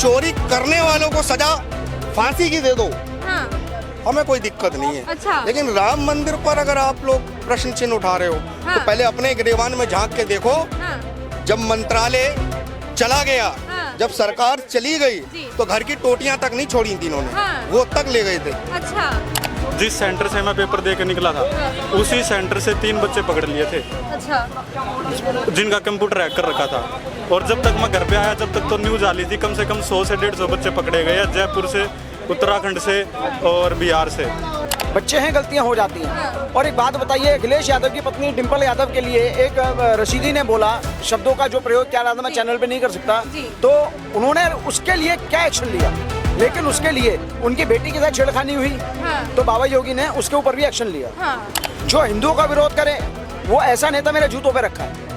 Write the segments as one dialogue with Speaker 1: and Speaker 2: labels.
Speaker 1: चोरी करने वालों को सजा फांसी की दे दो,
Speaker 2: हाँ,
Speaker 1: हमें कोई दिक्कत नहीं है।
Speaker 2: अच्छा।
Speaker 1: लेकिन राम मंदिर पर अगर आप लोग प्रश्न चिन्ह उठा रहे हो,
Speaker 2: हाँ।
Speaker 1: तो पहले अपने गिरेबान में झांक के देखो।
Speaker 2: हाँ,
Speaker 1: जब मंत्रालय चला गया,
Speaker 2: हाँ।
Speaker 1: जब सरकार चली गई,
Speaker 2: जी।
Speaker 1: तो घर की टोटियां तक नहीं छोड़ी थी इन्होंने,
Speaker 2: हाँ।
Speaker 1: वो तक ले गए थे।
Speaker 2: अच्छा,
Speaker 3: जिस सेंटर से मैं पेपर दे के निकला था, उसी सेंटर से 3 बच्चे पकड़ लिए थे
Speaker 2: अच्छा,
Speaker 3: जिनका कंप्यूटर हैक कर रखा था। और जब तक मैं घर पे आया, जब तक तो न्यूज़ आ रही थी, कम से कम 100 से 150 बच्चे पकड़े गए हैं, जयपुर से, उत्तराखंड से और बिहार से।
Speaker 4: बच्चे हैं, गलतियां हो जाती हैं। और एक बात बताइए, अखिलेश यादव की पत्नी डिंपल यादव के लिए एक रशीदी ने बोला शब्दों का जो प्रयोग किया था, मैं चैनल पे नहीं कर सकता, तो उन्होंने उसके लिए क्या एक्शन लिया? लेकिन उसके लिए उनकी बेटी के साथ छेड़खानी हुई,
Speaker 2: हाँ।
Speaker 4: तो बाबा योगी ने उसके ऊपर भी एक्शन लिया।
Speaker 2: हाँ,
Speaker 4: जो हिंदुओं का विरोध करे वो ऐसा नेता मेरे जूतों पे रखा है।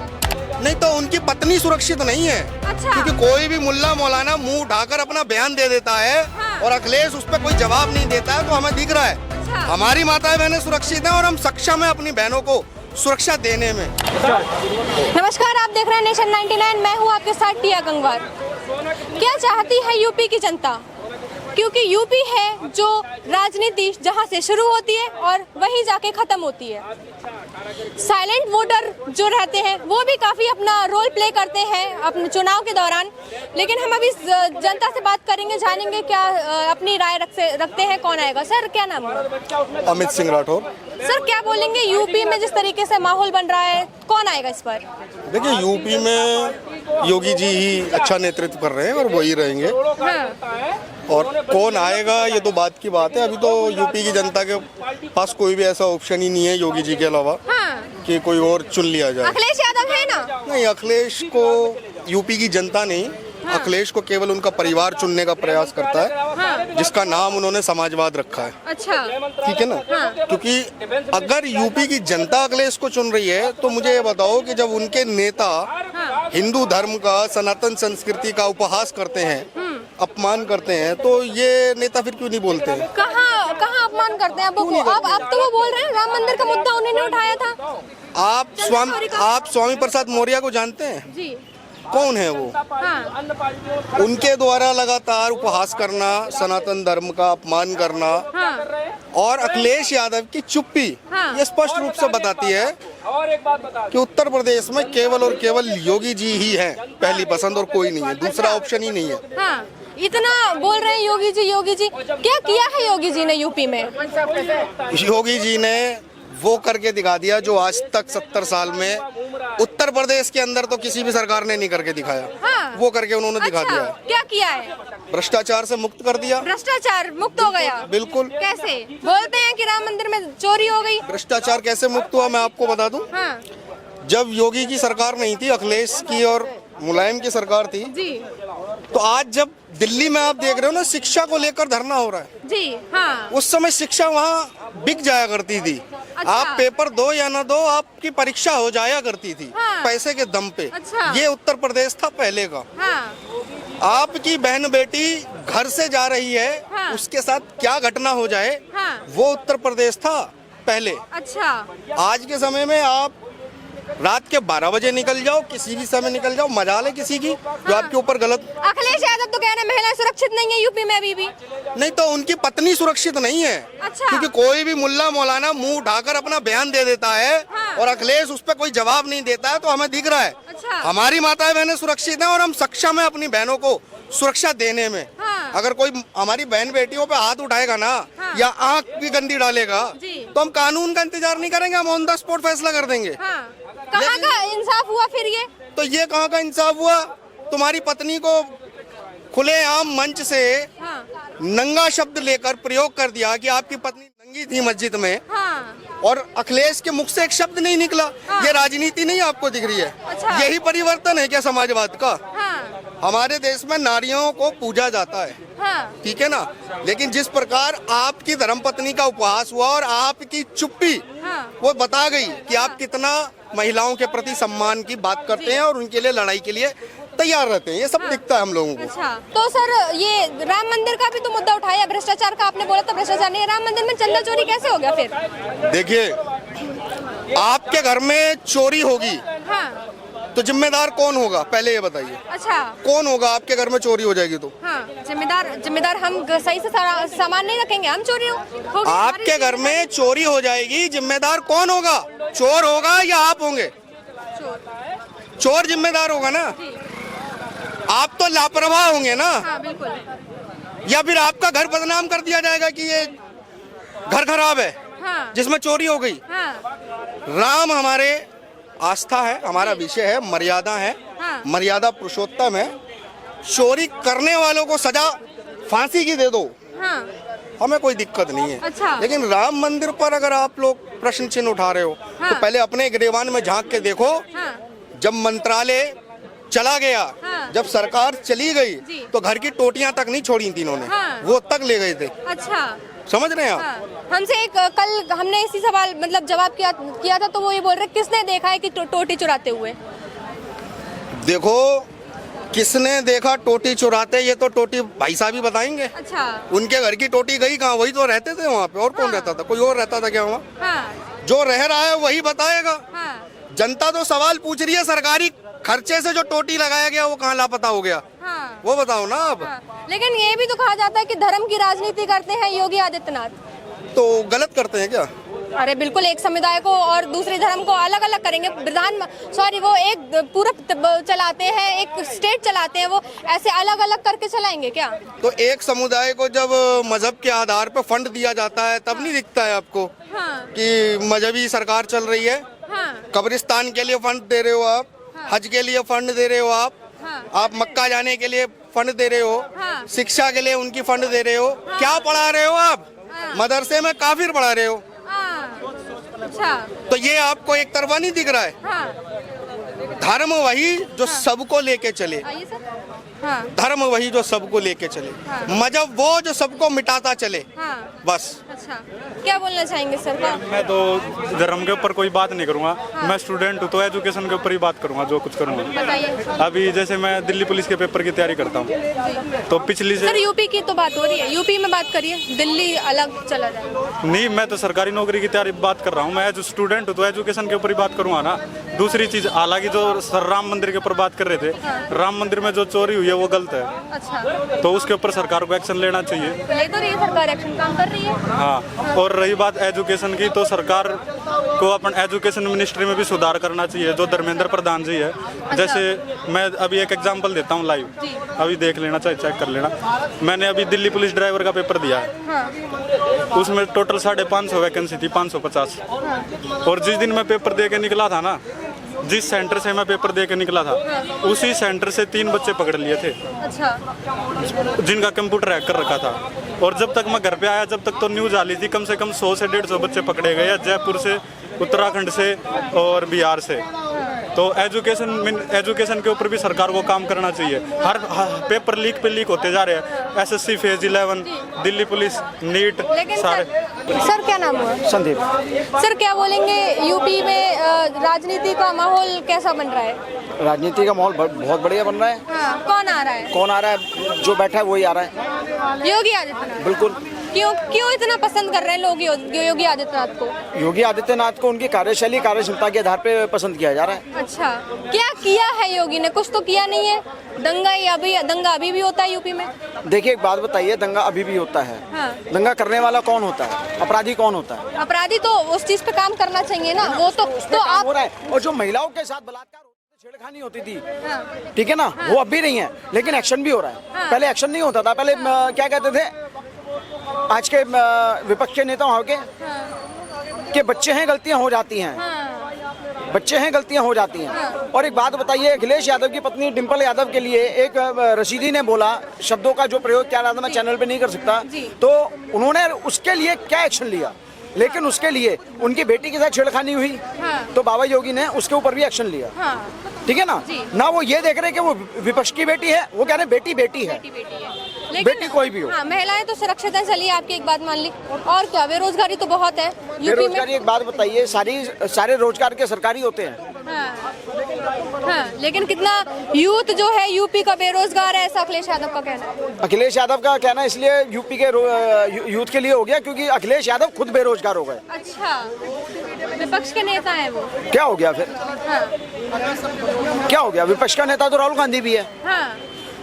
Speaker 1: नहीं तो उनकी पत्नी सुरक्षित नहीं है।
Speaker 2: अच्छा।
Speaker 1: क्योंकि कोई भी मुल्ला मौलाना मुंह उठाकर अपना बयान दे देता है,
Speaker 2: हाँ।
Speaker 1: और अखिलेश उस पर कोई जवाब नहीं देता है, तो हमें दिख रहा है।
Speaker 2: अच्छा।
Speaker 1: हमारी माताएं बहनें सुरक्षित हैं और हम सक्षम हैं अपनी बहनों को सुरक्षा देने में।
Speaker 2: नमस्कार, आप देख रहे हैं नेशन 99, मैं हूँ आपके साथ टिया गंगवार। क्या चाहती है यूपी की जनता? क्योंकि यूपी है जो राजनीति जहाँ से शुरू होती है और वहीं जाके खत्म होती है। साइलेंट वोटर जो रहते हैं वो भी काफ़ी अपना रोल प्ले करते हैं अपने चुनाव के दौरान। लेकिन हम अभी जनता से बात करेंगे, जानेंगे क्या अपनी राय रखते हैं, कौन आएगा। सर, क्या नाम है?
Speaker 1: अमित सिंह राठौर।
Speaker 2: सर, क्या बोलेंगे यूपी में जिस तरीके से माहौल बन रहा है, कौन आएगा इस पर?
Speaker 1: देखिए, यूपी में योगी जी ही अच्छा नेतृत्व कर रहे हैं और वही रहेंगे।
Speaker 2: हाँ।
Speaker 1: और कौन आएगा ये तो बात की बात है। अभी तो यूपी की जनता के पास कोई भी ऐसा ऑप्शन ही नहीं है योगी जी के अलावा,
Speaker 2: हाँ।
Speaker 1: कि कोई और चुन लिया जाए।
Speaker 2: अखिलेश यादव है ना?
Speaker 1: नहीं, अखिलेश को यूपी की जनता नहीं,
Speaker 2: हाँ।
Speaker 1: अखिलेश को केवल उनका परिवार चुनने का प्रयास करता है,
Speaker 2: हाँ।
Speaker 1: जिसका नाम उन्होंने समाजवाद रखा है।
Speaker 2: अच्छा,
Speaker 1: ठीक है ना?
Speaker 2: हाँ।
Speaker 1: क्योंकि अगर यूपी की जनता अखिलेश को चुन रही है, तो मुझे ये बताओ कि जब उनके नेता
Speaker 2: हाँ।
Speaker 1: हिंदू धर्म का, सनातन संस्कृति का उपहास करते हैं, अपमान करते हैं, तो ये नेता फिर क्यों नहीं बोलते हैं?
Speaker 2: कहाँ कहाँ अपमान करते हैं? अब तो वो बोल रहे हैं राम मंदिर का मुद्दा उन्होंने उठाया था।
Speaker 1: आप स्वामी प्रसाद मौर्य को जानते हैं?
Speaker 2: जी।
Speaker 1: कौन है वो?
Speaker 2: हाँ।
Speaker 1: उनके द्वारा लगातार उपहास करना, सनातन धर्म का अपमान करना,
Speaker 2: हाँ।
Speaker 1: और अखिलेश यादव की चुप्पी,
Speaker 2: हाँ।
Speaker 1: ये स्पष्ट रूप से बताती है कि उत्तर प्रदेश में केवल और केवल योगी जी ही हैं पहली पसंद, और कोई नहीं है, दूसरा ऑप्शन ही नहीं है।
Speaker 2: हाँ, इतना बोल रहे हैं योगी जी, योगी जी। क्या किया है योगी जी ने यूपी में?
Speaker 1: योगी जी ने वो करके दिखा दिया जो आज तक 70 साल में उत्तर प्रदेश के अंदर तो किसी भी सरकार ने नहीं करके दिखाया।
Speaker 2: हाँ।
Speaker 1: वो करके उन्होंने दिखा
Speaker 2: अच्छा,
Speaker 1: दिया।
Speaker 2: क्या किया है?
Speaker 1: भ्रष्टाचार से मुक्त कर दिया।
Speaker 2: भ्रष्टाचार मुक्त हो गया?
Speaker 1: बिल्कुल।
Speaker 2: कैसे? बोलते हैं कि राम मंदिर में चोरी हो गई।
Speaker 1: भ्रष्टाचार कैसे मुक्त हुआ, मैं आपको बता दूं।
Speaker 2: हाँ।
Speaker 1: जब योगी की सरकार नहीं थी, अखिलेश की और मुलायम की सरकार थी,
Speaker 2: जी।
Speaker 1: तो आज जब दिल्ली में आप देख रहे हो ना, शिक्षा को लेकर धरना हो रहा है,
Speaker 2: जी। हाँ।
Speaker 1: उस समय शिक्षा वहाँ बिक जाया करती थी।
Speaker 2: अच्छा।
Speaker 1: आप पेपर दो या ना दो, आपकी परीक्षा हो जाया करती थी।
Speaker 2: हाँ।
Speaker 1: पैसे के दम पे।
Speaker 2: अच्छा।
Speaker 1: ये उत्तर प्रदेश था पहले का।
Speaker 2: हाँ।
Speaker 1: आपकी बहन बेटी घर से जा रही है,
Speaker 2: हाँ।
Speaker 1: उसके साथ क्या घटना हो जाए,
Speaker 2: हाँ।
Speaker 1: वो उत्तर प्रदेश था पहले।
Speaker 2: अच्छा।
Speaker 1: आज के समय में आप रात के 12 बजे निकल जाओ, किसी भी समय निकल जाओ, मजाल है किसी की जो आपके ऊपर गलत।
Speaker 2: अखिलेश यादव तो कह रहे हैं महिलाएं सुरक्षित नहीं है यूपी में अभी भी।
Speaker 1: नहीं तो उनकी पत्नी सुरक्षित नहीं है।
Speaker 2: अच्छा।
Speaker 1: क्योंकि कोई भी मुल्ला मौलाना मुंह उठाकर अपना बयान दे देता है,
Speaker 2: हाँ।
Speaker 1: और अखिलेश उस पर कोई जवाब नहीं देता है, तो हमें दिख रहा है।
Speaker 2: अच्छा।
Speaker 1: हमारी माताएं बहनें सुरक्षित हैं और हम सक्षम हैं अपनी बहनों को सुरक्षा देने में।
Speaker 2: हाँ।
Speaker 1: अगर कोई हमारी बहन बेटियों पे हाथ उठाएगा ना,
Speaker 2: हाँ।
Speaker 1: या आंख भी गंदी डालेगा,
Speaker 2: जी।
Speaker 1: तो हम कानून का इंतजार नहीं करेंगे, हम ऑन द स्पॉट फैसला कर देंगे।
Speaker 2: हाँ। कहाँ का इंसाफ हुआ फिर ये?
Speaker 1: तो ये कहाँ का इंसाफ हुआ? तुम्हारी पत्नी को खुलेआम मंच से
Speaker 2: हाँ।
Speaker 1: नंगा शब्द लेकर प्रयोग कर दिया कि आपकी पत्नी नंगी थी मस्जिद में,
Speaker 2: हाँ।
Speaker 1: और अखिलेश के मुख से एक शब्द नहीं निकला।
Speaker 2: हाँ।
Speaker 1: ये राजनीति नहीं आपको दिख रही है?
Speaker 2: अच्छा।
Speaker 1: यही परिवर्तन है क्या समाजवाद का?
Speaker 2: हाँ।
Speaker 1: हमारे देश में नारियों को पूजा जाता है,
Speaker 2: हाँ।
Speaker 1: ठीक है ना, लेकिन जिस प्रकार आपकी धर्मपत्नी का उपहास हुआ और आपकी चुप्पी,
Speaker 2: हाँ।
Speaker 1: वो बता गई कि आप कितना महिलाओं के प्रति सम्मान की बात करते हैं और उनके लिए लड़ाई के लिए तैयार रहते हैं। ये सब दिखता है हम लोगों को।
Speaker 2: अच्छा, तो सर ये राम मंदिर का भी तो मुद्दा उठाया, भ्रष्टाचार का आपने बोला था भ्रष्टाचार नहीं, राम मंदिर में चंदा चोरी कैसे हो गया फिर?
Speaker 1: देखिए, आपके घर में चोरी होगी,
Speaker 2: हाँ।
Speaker 1: तो जिम्मेदार कौन होगा, पहले ये बताइए।
Speaker 2: अच्छा,
Speaker 1: कौन होगा? आपके घर में चोरी हो जाएगी तो
Speaker 2: हाँ, जिम्मेदार हम सही से सामान नहीं रखेंगे, हम चोरी होगी।
Speaker 1: आपके घर में चोरी हो जाएगी, जिम्मेदार कौन होगा? चोर होगा या आप होंगे? चोर जिम्मेदार होगा ना। आप तो लापरवाह होंगे ना।
Speaker 2: हाँ, बिल्कुल।
Speaker 1: या फिर आपका घर बदनाम कर दिया जाएगा कि ये घर खराब है,
Speaker 2: हाँ,
Speaker 1: जिसमें चोरी हो गई।
Speaker 2: हाँ,
Speaker 1: राम हमारे आस्था है, हमारा विषय है, मर्यादा है,
Speaker 2: हाँ।
Speaker 1: मर्यादा पुरुषोत्तम है। चोरी करने वालों को सजा फांसी की दे दो,
Speaker 2: हाँ,
Speaker 1: हमें कोई दिक्कत नहीं है।
Speaker 2: अच्छा।
Speaker 1: लेकिन राम मंदिर पर अगर आप लोग प्रश्न चिन्ह उठा रहे हो,
Speaker 2: हाँ।
Speaker 1: तो पहले अपने गिरेबान में झांक के देखो।
Speaker 2: हाँ,
Speaker 1: जब मंत्रालय चला गया,
Speaker 2: हाँ।
Speaker 1: जब सरकार चली गई,
Speaker 2: जी।
Speaker 1: तो घर की टोटियां तक नहीं छोड़ी थी इन्होंने,
Speaker 2: हाँ।
Speaker 1: वो तक ले गए थे।
Speaker 2: अच्छा,
Speaker 1: समझ रहे हैं आप?
Speaker 2: हाँ। हमसे एक कल हमने इसी सवाल मतलब जवाब किया था, तो वो ये बोल रहे किसने देखा है कि टोटी चुराते हुए?
Speaker 1: देखो, किसने देखा टोटी चुराते, ये तो टोटी भाई साहब ही बताएंगे।
Speaker 2: अच्छा,
Speaker 1: उनके घर की टोटी गई कहाँ? वही तो रहते थे वहाँ पे, और कौन रहता था? कोई और रहता था क्या वहाँ?
Speaker 2: हाँ,
Speaker 1: जो रह रहा है वही बताएगा।
Speaker 2: हाँ,
Speaker 1: जनता तो सवाल पूछ रही है, सरकारी खर्चे से जो टोटी लगाया गया वो कहाँ लापता हो गया,
Speaker 2: हाँ,
Speaker 1: वो बताओ ना आप।
Speaker 2: हाँ। लेकिन ये भी तो कहा जाता है कि धर्म की राजनीति करते हैं योगी आदित्यनाथ।
Speaker 1: तो गलत करते हैं क्या?
Speaker 2: अरे बिल्कुल, एक समुदाय को और दूसरे धर्म को अलग अलग करेंगे। वो एक पूरा चलाते हैं, एक स्टेट चलाते हैं, वो ऐसे अलग अलग करके चलाएंगे क्या?
Speaker 1: तो एक समुदाय को जब मजहब के आधार पर फंड दिया जाता है, तब नहीं दिखता है आपको
Speaker 2: हाँ,
Speaker 1: कि मजहबी सरकार चल रही है?
Speaker 2: हाँ,
Speaker 1: कब्रिस्तान के लिए फंड दे रहे हो आप, हज के लिए फंड दे रहे हो आप मक्का जाने के लिए फंड दे रहे हो,
Speaker 2: हाँ।
Speaker 1: शिक्षा के लिए उनकी फंड दे रहे हो। क्या पढ़ा रहे हो आप? मदरसे में काफिर पढ़ा रहे हो।
Speaker 2: हाँ, अच्छा,
Speaker 1: तो ये आपको एक तरफा नहीं दिख रहा है?
Speaker 2: हाँ,
Speaker 1: धर्म वही जो सबको लेके चले,
Speaker 2: आइए सर। हाँ,
Speaker 1: धर्म वही जो सबको लेके चले,
Speaker 2: हाँ।
Speaker 1: मजहब वो जो सबको मिटाता चले,
Speaker 2: हाँ,
Speaker 1: बस।
Speaker 2: अच्छा, क्या बोलना चाहेंगे सर का?
Speaker 3: मैं तो धर्म के ऊपर कोई बात नहीं करूँगा। मैं स्टूडेंट हूँ, तो एजुकेशन के ऊपर ही बात करूँगा, जो कुछ करूँगा।
Speaker 2: बताइए।
Speaker 3: अभी जैसे मैं दिल्ली पुलिस के पेपर की तैयारी करता हूँ, तो पिछली
Speaker 2: सर
Speaker 3: से
Speaker 2: यूपी की तो बात हो रही है, यूपी में बात करिए, दिल्ली अलग चला जाए।
Speaker 3: नहीं, मैं तो सरकारी नौकरी की तैयारी बात कर रहा हूँ। मैं जो स्टूडेंट हूँ तो एजुकेशन के ऊपर ही बात करूँगा ना। दूसरी चीज़, हालांकि जो सर राम मंदिर के ऊपर बात कर रहे थे, राम मंदिर में जो चोरी हुई है वो गलत है,
Speaker 2: अच्छा,
Speaker 3: तो उसके ऊपर सरकार को एक्शन लेना चाहिए।
Speaker 2: ले तो रही है सरकार, एक्शन काम कर रही है।
Speaker 3: हाँ, और रही बात एजुकेशन की, तो सरकार को अपन एजुकेशन मिनिस्ट्री में भी सुधार करना चाहिए, जो धर्मेंद्र प्रधान जी है। जैसे मैं अभी एक एग्जांपल देता हूँ लाइव, अभी देख लेना, चाहे चेक कर लेना। मैंने अभी दिल्ली पुलिस ड्राइवर का पेपर दिया है,
Speaker 2: हाँ,
Speaker 3: उसमें टोटल 550 वैकेंसी थी, 550। और जिस दिन मैं पेपर दे के निकला था ना, जिस सेंटर से मैं पेपर दे के निकला था, उसी सेंटर से 3 बच्चे पकड़ लिए थे,
Speaker 2: अच्छा,
Speaker 3: जिनका कंप्यूटर हैक कर रखा था। और जब तक मैं घर पे आया, जब तक तो न्यूज़ आ ली थी, कम से कम 100 से 150 बच्चे पकड़े गए, जयपुर से, उत्तराखंड से और बिहार से। तो एजुकेशन के ऊपर भी सरकार को काम करना चाहिए। हर पेपर लीक पे लीक होते जा रहे हैं, SSC phase 11, Delhi police, NEET,
Speaker 2: लेकिन
Speaker 3: सारे।
Speaker 2: सर क्या नाम हुआ?
Speaker 4: संदीप।
Speaker 2: सर क्या बोलेंगे, यूपी में राजनीति का माहौल कैसा बन रहा है?
Speaker 4: राजनीति का माहौल बहुत बढ़िया बन रहा है।
Speaker 2: हाँ, कौन आ रहा है?
Speaker 4: कौन आ रहा है? जो बैठा है वही आ रहा है,
Speaker 2: योगी आदित्यनाथ।
Speaker 4: बिल्कुल।
Speaker 2: क्यों इतना पसंद कर रहे हैं लोग योगी आदित्यनाथ को?
Speaker 4: योगी आदित्यनाथ को उनकी कार्यशैली, कार्यक्षमता के आधार पे पसंद किया जा रहा है।
Speaker 2: अच्छा, क्या किया है योगी ने? कुछ तो किया नहीं है। दंगा अभी भी होता है यूपी में।
Speaker 4: देखिए, एक बात बताइए, दंगा अभी भी होता है।
Speaker 2: हाँ।
Speaker 4: दंगा करने वाला कौन होता है? अपराधी कौन होता है?
Speaker 2: अपराधी तो उस चीज पे काम करना चाहिए ना, वो तो
Speaker 4: काम
Speaker 2: आप।
Speaker 4: हो रहा है। और जो महिलाओं के साथ बलात्कार, छेड़खानी होती थी,
Speaker 2: हाँ,
Speaker 4: ठीक है ना, वो अब भी नहीं है, लेकिन एक्शन भी हो रहा है।
Speaker 2: हाँ।
Speaker 4: पहले एक्शन नहीं होता था। पहले क्या कहते थे आज के विपक्ष के नेता वहाँ के, कि बच्चे हैं गलतियां हो जाती हैं, बच्चे हैं गलतियां हो जाती हैं। और एक बात बताइए, अखिलेश यादव की पत्नी डिंपल यादव के लिए एक रशीदी ने बोला, शब्दों का जो प्रयोग किया था मैं चैनल पे नहीं कर सकता, तो उन्होंने उसके लिए क्या एक्शन लिया? लेकिन उसके लिए उनकी बेटी के साथ छेड़खानी हुई, तो बाबा योगी ने उसके ऊपर भी एक्शन लिया। ठीक है ना वो ये देख रहे कि वो विपक्ष की बेटी है, वो कह रहे बेटी बेटी है, बेटी कोई भी हो।
Speaker 2: हाँ, महिलाएं तो सुरक्षित हैं। चलिए आपकी एक बात मान ली। और क्या, बेरोजगारी तो बहुत है यूपी में।
Speaker 4: बेरोजगारी, एक बात बताइए, सारे रोजगार के सरकारी होते हैं।
Speaker 2: हाँ, लेकिन कितना यूथ जो है यूपी का बेरोजगार है, ऐसा अखिलेश यादव का कहना है।
Speaker 4: अखिलेश यादव का कहना इसलिए यूपी के यूथ के लिए हो गया क्योंकि अखिलेश यादव खुद बेरोजगार हो गए।
Speaker 2: अच्छा, विपक्ष के नेता है वो।
Speaker 4: क्या हो गया फिर?
Speaker 2: हाँ
Speaker 4: क्या हो गया? विपक्ष का नेता तो राहुल गांधी भी है।
Speaker 2: हाँ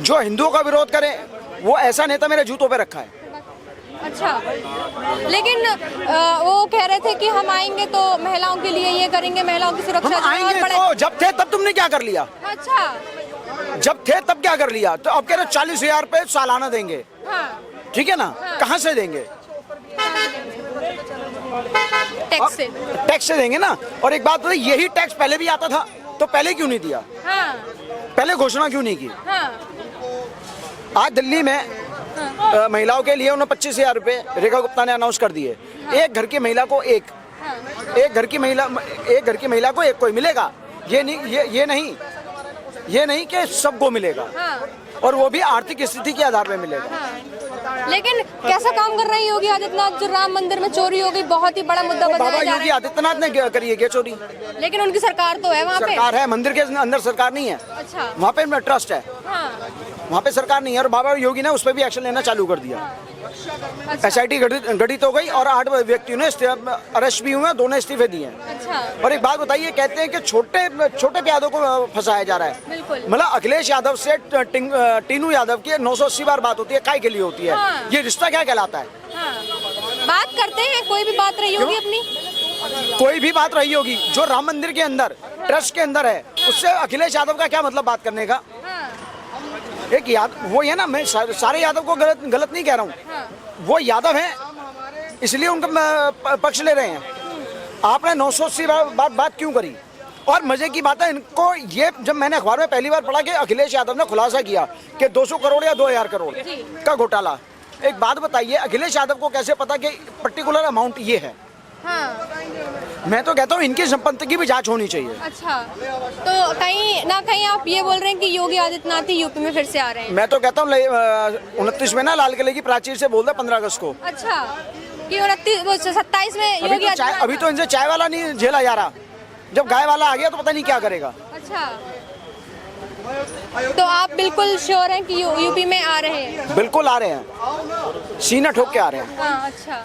Speaker 4: जो हिंदुओं का विरोध करे वो ऐसा नेता मेरे जूतों पे रखा है।
Speaker 2: अच्छा, लेकिन वो कह रहे थे कि हम आएंगे तो महिलाओं के लिए ये करेंगे, महिलाओं की सुरक्षा
Speaker 4: हम आएंगे तो जब थे तब तुमने क्या कर लिया?
Speaker 2: अच्छा,
Speaker 4: जब थे तब क्या कर लिया? तो अब कह रहे 40,000 रुपए सालाना देंगे।
Speaker 2: हाँ
Speaker 4: ठीक है ना? कहाँ से देंगे?
Speaker 2: टैक्स से।
Speaker 4: टैक्स से देंगे ना। और एक बात बताइए, यही टैक्स पहले भी आता था तो पहले क्यों नहीं दिया?
Speaker 2: हाँ
Speaker 4: पहले घोषणा क्यों नहीं की?
Speaker 2: हाँ
Speaker 4: आज दिल्ली में महिलाओं के लिए उन्होंने 25,000 रुपए रेखा गुप्ता ने अनाउंस कर दिए। एक घर की महिला को एक घर की महिला को एक कोई मिलेगा। ये नहीं कि सबको मिलेगा।
Speaker 2: हाँ।
Speaker 4: और वो भी आर्थिक स्थिति के आधार पे मिलेगा।
Speaker 2: हाँ। लेकिन कैसा काम कर रही योगी आदित्यनाथ? जो राम मंदिर में चोरी हो गई, बहुत ही बड़ा मुद्दा बताया
Speaker 4: बाबा
Speaker 2: जा
Speaker 4: योगी
Speaker 2: रहा
Speaker 4: आदित्यनाथ ने करी है क्या चोरी?
Speaker 2: है। लेकिन उनकी सरकार तो है वहाँ पे।
Speaker 4: सरकार है, मंदिर के अंदर सरकार नहीं है।
Speaker 2: अच्छा।
Speaker 4: वहाँ पे ट्रस्ट है।
Speaker 2: हाँ।
Speaker 4: वहाँ पे सरकार नहीं है। और बाबा योगी ने उस पर भी एक्शन लेना चालू कर दिया।
Speaker 2: अच्छा।
Speaker 4: SIT गठित हो गई और 8 व्यक्तियों ने अरेस्ट भी हुए, 2 ने इस्तीफे दिए हैं।
Speaker 2: अच्छा।
Speaker 4: और एक बात बताइए, कहते हैं कि छोटे यादव को फंसाया जा रहा है।
Speaker 2: बिल्कुल।
Speaker 4: मतलब अखिलेश यादव से टीनू यादव की 980 बार बात होती है, काय के लिए होती है?
Speaker 2: हाँ।
Speaker 4: ये रिश्ता क्या कहलाता है?
Speaker 2: हाँ। बात करते हैं, कोई भी बात रही होगी अपनी।
Speaker 4: कोई भी बात रही होगी जो राम मंदिर के अंदर ट्रस्ट के अंदर है, उससे अखिलेश यादव का क्या मतलब बात करने का? एक वो है ना, मैं सारे यादव को गलत नहीं कह रहा हूँ।
Speaker 2: हाँ।
Speaker 4: वो यादव हैं इसलिए उनका पक्ष ले रहे हैं। आपने 980 बात क्यों करी? और मजे की बात है, इनको ये जब मैंने अखबार में पहली बार पढ़ा कि अखिलेश यादव ने खुलासा किया कि 200 करोड़ या 2,000 करोड़ का घोटाला। एक बात बताइए, अखिलेश यादव को कैसे पता कि पर्टिकुलर अमाउंट ये है?
Speaker 2: हाँ।
Speaker 4: मैं तो कहता हूँ इनकी संपत्ति की भी जांच होनी चाहिए।
Speaker 2: अच्छा, तो कहीं ना कहीं आप ये बोल रहे हैं कि योगी आदित्यनाथ ही यूपी में फिर से आ रहे हैं?
Speaker 4: मैं तो कहता हूँ 29 में ना लाल किले की प्राचीर से बोल दे 15 अगस्त को।
Speaker 2: अच्छा, कि 27 में योगी आदित्यनाथ?
Speaker 4: अभी तो इनसे चाय वाला नहीं झेला जा रहा। जब गाय वाला आ गया तो पता नहीं क्या करेगा।
Speaker 2: अच्छा, तो आप बिल्कुल श्योर हैं कि यूपी में आ रहे हैं?
Speaker 4: बिल्कुल आ रहे हैं, सीना ठोक के आ रहे हैं।
Speaker 2: हाँ। अच्छा।